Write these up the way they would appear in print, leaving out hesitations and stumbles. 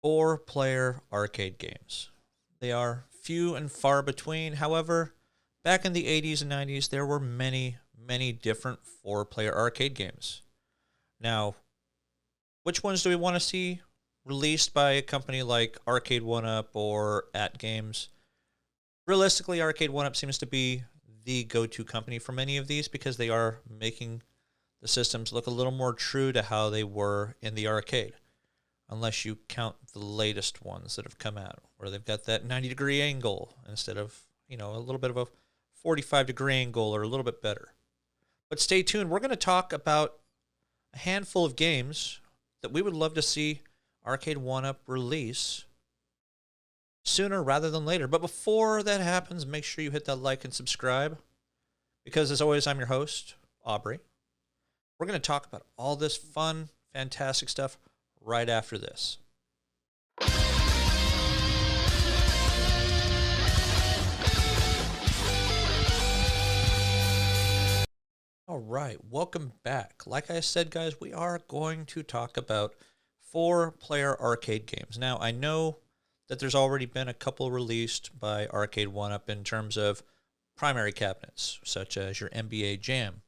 Four-player arcade games. They are few and far between. However, back in the 80s and 90s, there were many, many different four-player arcade games. Now, which ones do we want to see released by a company like Arcade1up or At Games? Realistically, Arcade1up seems to be the go-to company for many of these because they are making the systems look a little more true to how they were in the arcade. Unless you count the latest ones that have come out, where they've got that 90-degree angle instead of, a little bit of a 45-degree angle or a little bit better. But stay tuned. We're going to talk about a handful of games that we would love to see Arcade1up release sooner rather than later. But before that happens, make sure you hit that like and subscribe. Because as always, I'm your host, Aubrey. We're going to talk about all this fun, fantastic stuff right after this. All right, welcome back. Like I said, guys, we are going to talk about four-player arcade games. Now, I know that there's already been a couple released by Arcade1up in terms of primary cabinets, such as your NBA Jam.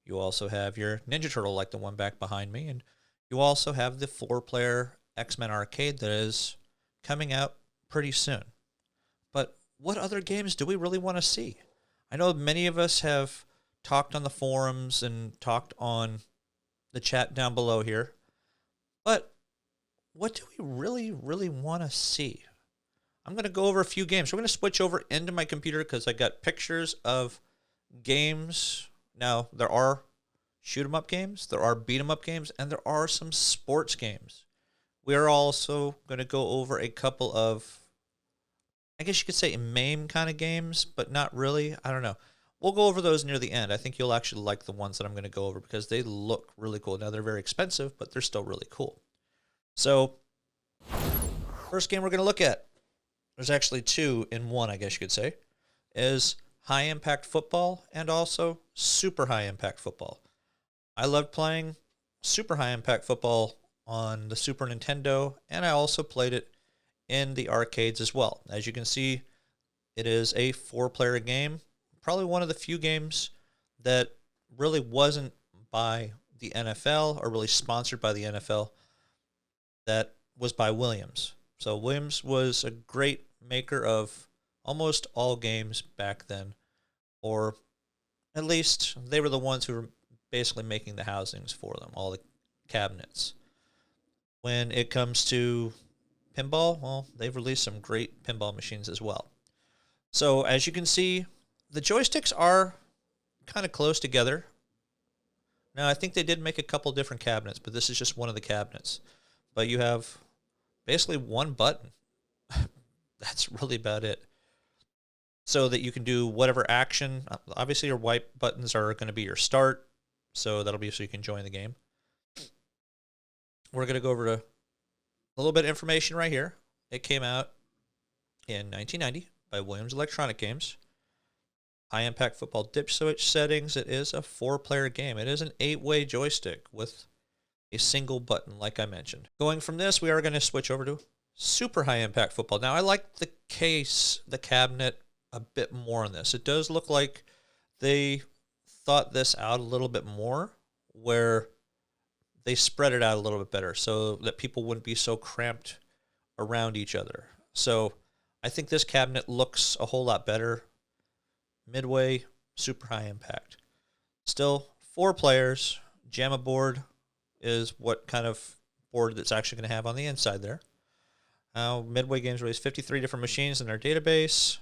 You also have your Ninja Turtle, like the one back behind me, and you also have the four-player X-Men arcade that is coming out pretty soon. But what other games do we really want to see? I know many of us have talked on the forums and talked on the chat down below here, but what do we really, really want to see? I'm going to go over a few games. We're going to switch over into my computer because I got pictures of games. Now, there are shoot-'em-up games, there are beat-'em-up games, and there are some sports games. We are also going to go over a couple of, I guess you could say, MAME kind of games, but not really. I don't know. We'll go over those near the end. I think you'll actually like the ones that I'm going to go over because they look really cool. Now, they're very expensive, but they're still really cool. So, first game we're going to look at, there's actually two in one, I guess you could say, is High Impact Football and also Super High Impact Football. I loved playing Super High Impact Football on the Super Nintendo, and I also played it in the arcades as well. As you can see, it is a four-player game. Probably one of the few games that really wasn't by the NFL or really sponsored by the NFL. That was by Williams. So Williams was a great maker of almost all games back then, or at least they were the ones who were basically making the housings for them, all the cabinets. When it comes to pinball, well, they've released some great pinball machines as well. So as you can see, the joysticks are kind of close together. Now, I think they did make a couple different cabinets, but this is just one of the cabinets. But you have basically one button. That's really about it. So that you can do whatever action. Obviously, your white buttons are going to be your start. So that'll be so you can join the game. We're going to go over to a little bit of information right here. It came out in 1990 by Williams Electronic Games. High Impact Football dip switch settings. It is a four-player game. It is an 8-way joystick with a single button, like I mentioned. Going from this, we are going to switch over to Super High Impact Football. Now, I like the case, the cabinet, a bit more on this. It does look like they thought this out a little bit more, where they spread it out a little bit better so that people wouldn't be so cramped around each other. So I think this cabinet looks a whole lot better. Midway, Super High Impact. Still, 4 players. JAMA board is what kind of board that's actually going to have on the inside there. Midway Games released 53 different machines in their database.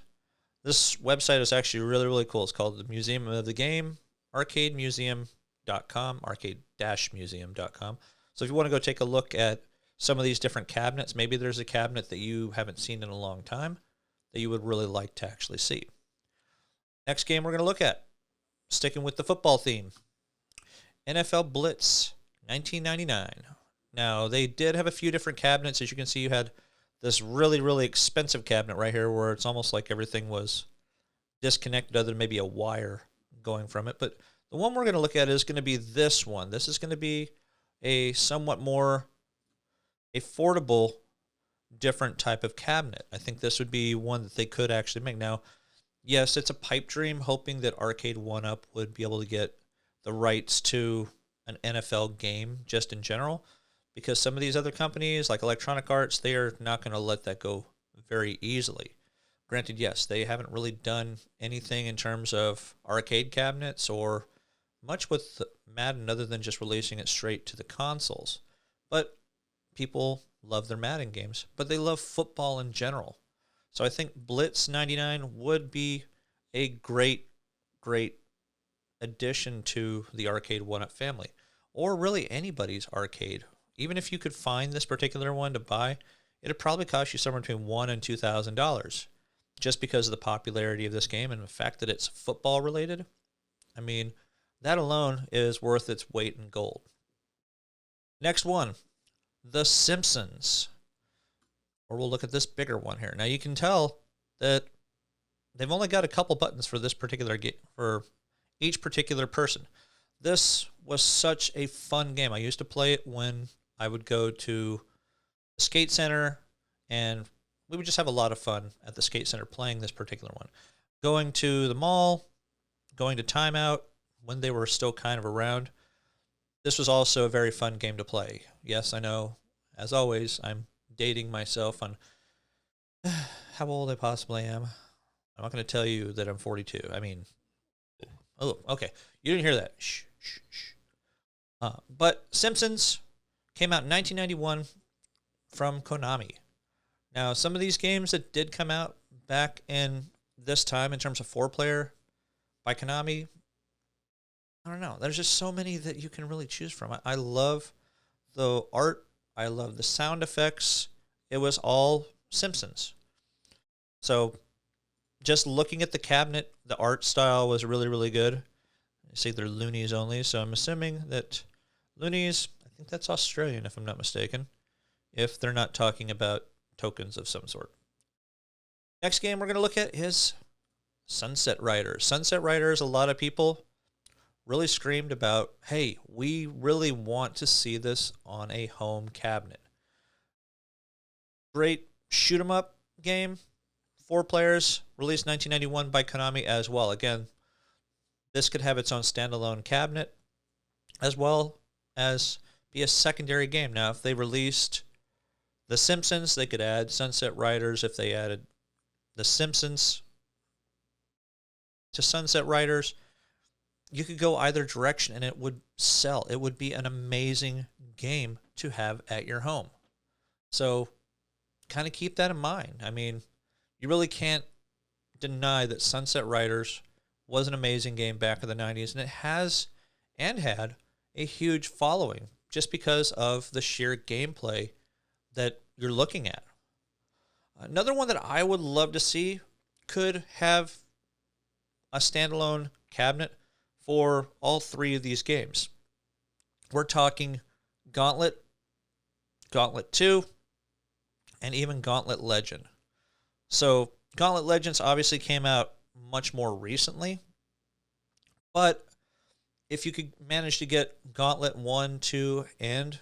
This website is actually really, really cool. It's called the Museum of the Game, arcademuseum.com, arcade-museum.com. So if you want to go take a look at some of these different cabinets, maybe there's a cabinet that you haven't seen in a long time that you would really like to actually see. Next game we're going to look at, sticking with the football theme, NFL Blitz 1999. Now, they did have a few different cabinets. As you can see, you had this really, really expensive cabinet right here where it's almost like everything was disconnected other than maybe a wire going from it. But the one we're going to look at is going to be this one. This is going to be a somewhat more affordable different type of cabinet. I think this would be one that they could actually make. Now, yes, it's a pipe dream, hoping that Arcade1up would be able to get the rights to an NFL game just in general, because some of these other companies, like Electronic Arts, they are not going to let that go very easily. Granted, yes, they haven't really done anything in terms of arcade cabinets or much with Madden other than just releasing it straight to the consoles. But people love their Madden games, but they love football in general. So I think Blitz 99 would be a great, great addition to the Arcade1up family, or really anybody's arcade. Even if you could find this particular one to buy, it'd probably cost you somewhere between $1,000 and $2,000, just because of the popularity of this game and the fact that it's football related. I mean, that alone is worth its weight in gold. Next one, The Simpsons. Or we'll look at this bigger one here. Now you can tell that they've only got a couple buttons for this particular game, for each particular person. This was such a fun game. I used to play it when I would go to the skate center, and we would just have a lot of fun at the skate center playing this particular one. Going to the mall, going to timeout when they were still kind of around. This was also a very fun game to play. Yes, I know, as always, I'm dating myself on how old I possibly am. I'm not going to tell you that I'm 42. I mean, oh, okay. You didn't hear that. Shh, shh, shh. But Simpsons came out in 1991 from Konami. Now, some of these games that did come out back in this time in terms of 4-player by Konami, I don't know. There's just so many that you can really choose from. I love the art. I love the sound effects. It was all Simpsons. So just looking at the cabinet, the art style was really, really good. You see they're loonies only, so I'm assuming that loonies, I think that's Australian if I'm not mistaken, if they're not talking about tokens of some sort. Next game we're going to look at is Sunset Riders. Sunset Riders, a lot of people really screamed about, hey, we really want to see this on a home cabinet. Great shoot 'em up game, 4 players, released 1991 by Konami as well. Again, this could have its own standalone cabinet as well as be a secondary game. Now, if they released The Simpsons, they could add Sunset Riders. If they added The Simpsons to Sunset Riders, you could go either direction and it would sell. It would be an amazing game to have at your home. So kind of keep that in mind. I mean, you really can't deny that Sunset Riders was an amazing game back in the 90s, and it has and had a huge following just because of the sheer gameplay that you're looking at. Another one that I would love to see could have a standalone cabinet for all 3 of these games. We're talking Gauntlet, Gauntlet 2, and even Gauntlet Legend. So Gauntlet Legends obviously came out much more recently, but if you could manage to get Gauntlet 1, 2, and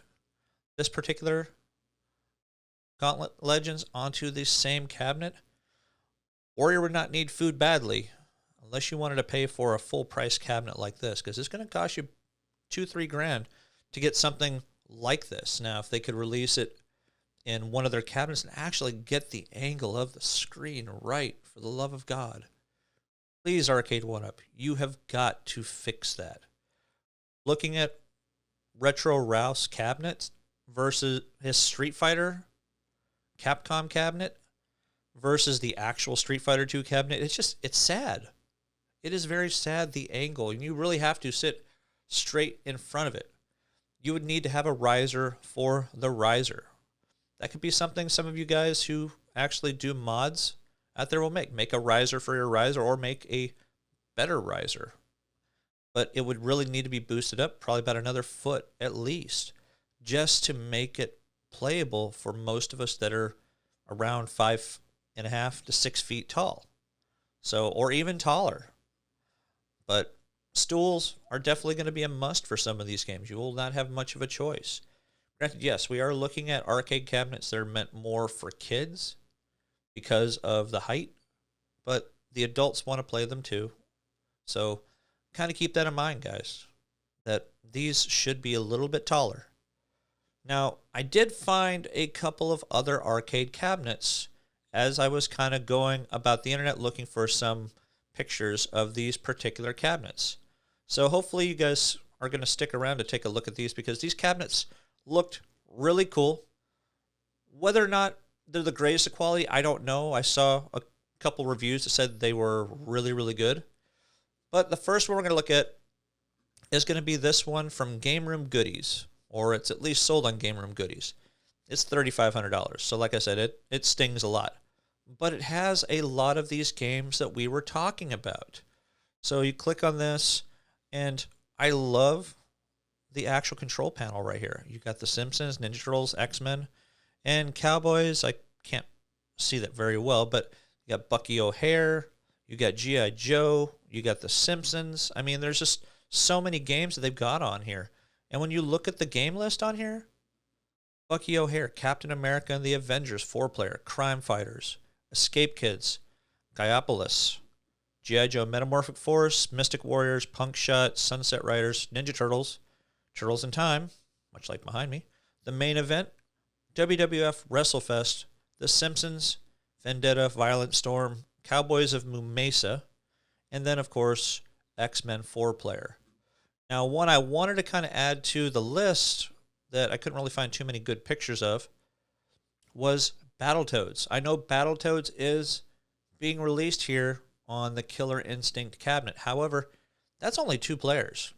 this particular Gauntlet Legends onto the same cabinet, Warrior would not need food badly unless you wanted to pay for a full price cabinet like this, because it's going to cost you $2-3 grand to get something like this. Now, if they could release it in one of their cabinets and actually get the angle of the screen right, for the love of God, please, Arcade1up, you have got to fix that. Looking at Retro Rouse cabinets versus his Street Fighter Capcom cabinet versus the actual Street Fighter 2 cabinet, it's sad. It is very sad, the angle, and you really have to sit straight in front of it. You would need to have a riser for the riser. That could be something some of you guys who actually do mods out there will make. Make a riser for your riser, or make a better riser. But it would really need to be boosted up probably about another foot at least, just to make it playable for most of us that are around 5.5 to 6 feet tall. So, or even taller. But stools are definitely going to be a must for some of these games. You will not have much of a choice. Granted, yes, we are looking at arcade cabinets that are meant more for kids because of the height, but the adults want to play them too. So kind of keep that in mind, guys, that these should be a little bit taller. Now, I did find a couple of other arcade cabinets as I was kind of going about the internet looking for some pictures of these particular cabinets. So hopefully you guys are going to stick around to take a look at these because these cabinets looked really cool. Whether or not they're the greatest of quality, I don't know. I saw a couple reviews that said they were really, really good. But the first one we're going to look at is going to be this one from Game Room Goodies, or it's at least sold on Game Room Goodies. It's $3,500. So like I said, it stings a lot. But it has a lot of these games that we were talking about. So you click on this, and I love the actual control panel right here. You got the Simpsons, Ninja Turtles, X-Men, and Cowboys. I can't see that very well, but you got Bucky O'Hare, you got G.I. Joe, you got the Simpsons. I mean, there's just so many games that they've got on here. And when you look at the game list on here, Bucky O'Hare, Captain America and the Avengers 4-player, Crime Fighters, Escape Kids, Gaiapolis, G.I. Joe Metamorphic Force, Mystic Warriors, Punk Shot, Sunset Riders, Ninja Turtles, Turtles in Time, much like behind me, the main event, WWF WrestleFest, The Simpsons, Vendetta, Violent Storm, Cowboys of Moo Mesa, and then, of course, X-Men 4-player. Now, one I wanted to kind of add to the list that I couldn't really find too many good pictures of was Battletoads. I know Battletoads is being released here on the Killer Instinct cabinet. However, that's only 2 players.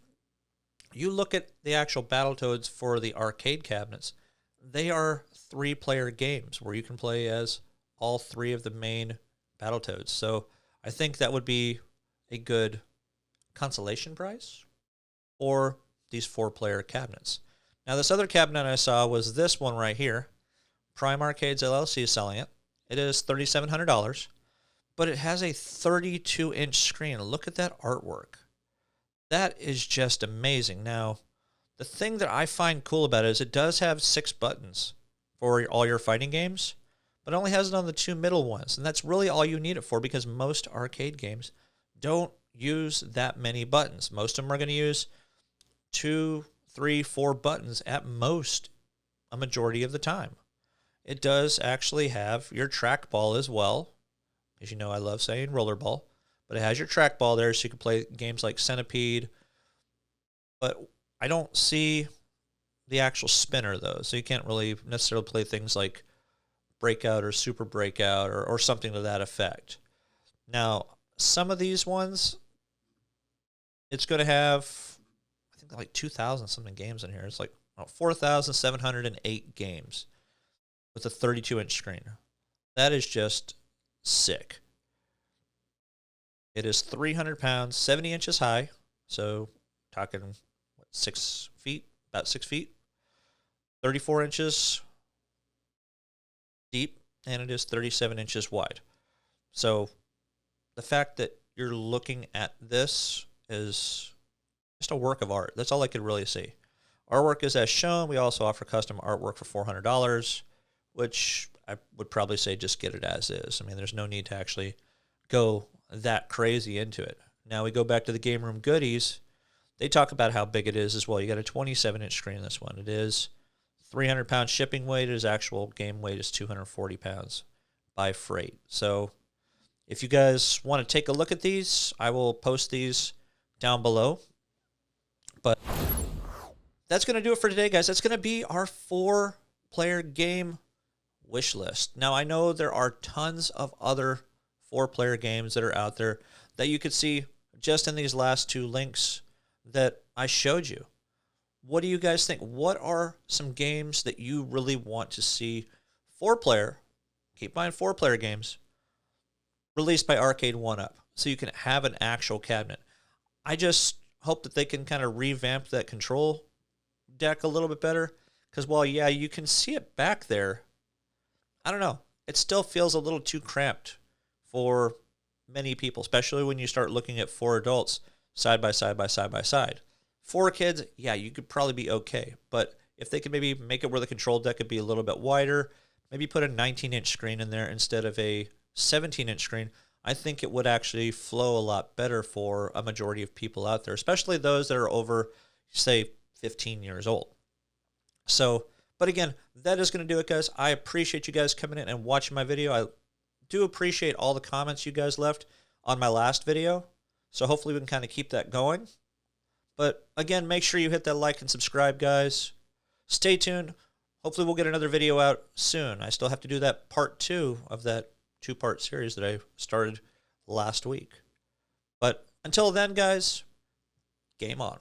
You look at the actual Battletoads for the arcade cabinets, they are 3-player games where you can play as all 3 of the main Battletoads. So I think that would be a good consolation price for these 4-player cabinets. Now, this other cabinet I saw was this one right here. Prime Arcades LLC is selling it. It is $3,700, but it has a 32-inch screen. Look at that artwork. That is just amazing. Now, the thing that I find cool about it is it does have 6 buttons for all your fighting games, but it only has it on the 2 middle ones, and that's really all you need it for because most arcade games don't use that many buttons. Most of them are going to use 2, 3, 4 buttons at most a majority of the time. It does actually have your trackball as well. As you know, I love saying rollerball, but it has your trackball there so you can play games like Centipede. But I don't see the actual spinner, though, so you can't really necessarily play things like Breakout or Super Breakout or something to that effect. Now, some of these ones, it's going to have, I think, like 2,000-something games in here. It's like 4,708 games with a 32-inch screen. That is just sick. It is 300 pounds, 70 inches high, so talking, 6 feet, about 6 feet, 34 inches deep, and it is 37 inches wide. So the fact that you're looking at this is just a work of art. That's all I could really see. Artwork is as shown. We also offer custom artwork for $400, which I would probably say just get it as is. I mean, there's no need to actually go that crazy into it. Now we go back to the Game Room Goodies. They talk about how big it is as well. You got a 27-inch screen in this one. It is 300-pound shipping weight. His actual game weight is 240 pounds by freight. So if you guys want to take a look at these, I will post these down below. But that's going to do it for today, guys. That's going to be our 4-player game wish list. Now, I know there are tons of other 4-player games that are out there that you could see just in these last 2 links that I showed you. What do you guys think? What are some games that you really want to see 4-player, keep in mind 4-player games, released by Arcade1up so you can have an actual cabinet? I just hope that they can kind of revamp that control deck a little bit better because while, yeah, you can see it back there, I don't know. It still feels a little too cramped for many people, especially when you start looking at 4 adults side by side by side by side. 4 kids, yeah, you could probably be okay. But if they could maybe make it where the control deck could be a little bit wider, maybe put a 19-inch screen in there instead of a 17-inch screen, I think it would actually flow a lot better for a majority of people out there, especially those that are over, say, 15 years old. So, but again, that is going to do it, guys. I appreciate you guys coming in and watching my video. I do appreciate all the comments you guys left on my last video. So hopefully we can kind of keep that going. But again, make sure you hit that like and subscribe, guys. Stay tuned. Hopefully we'll get another video out soon. I still have to do that part 2 of that 2-part series that I started last week. But until then, guys, game on.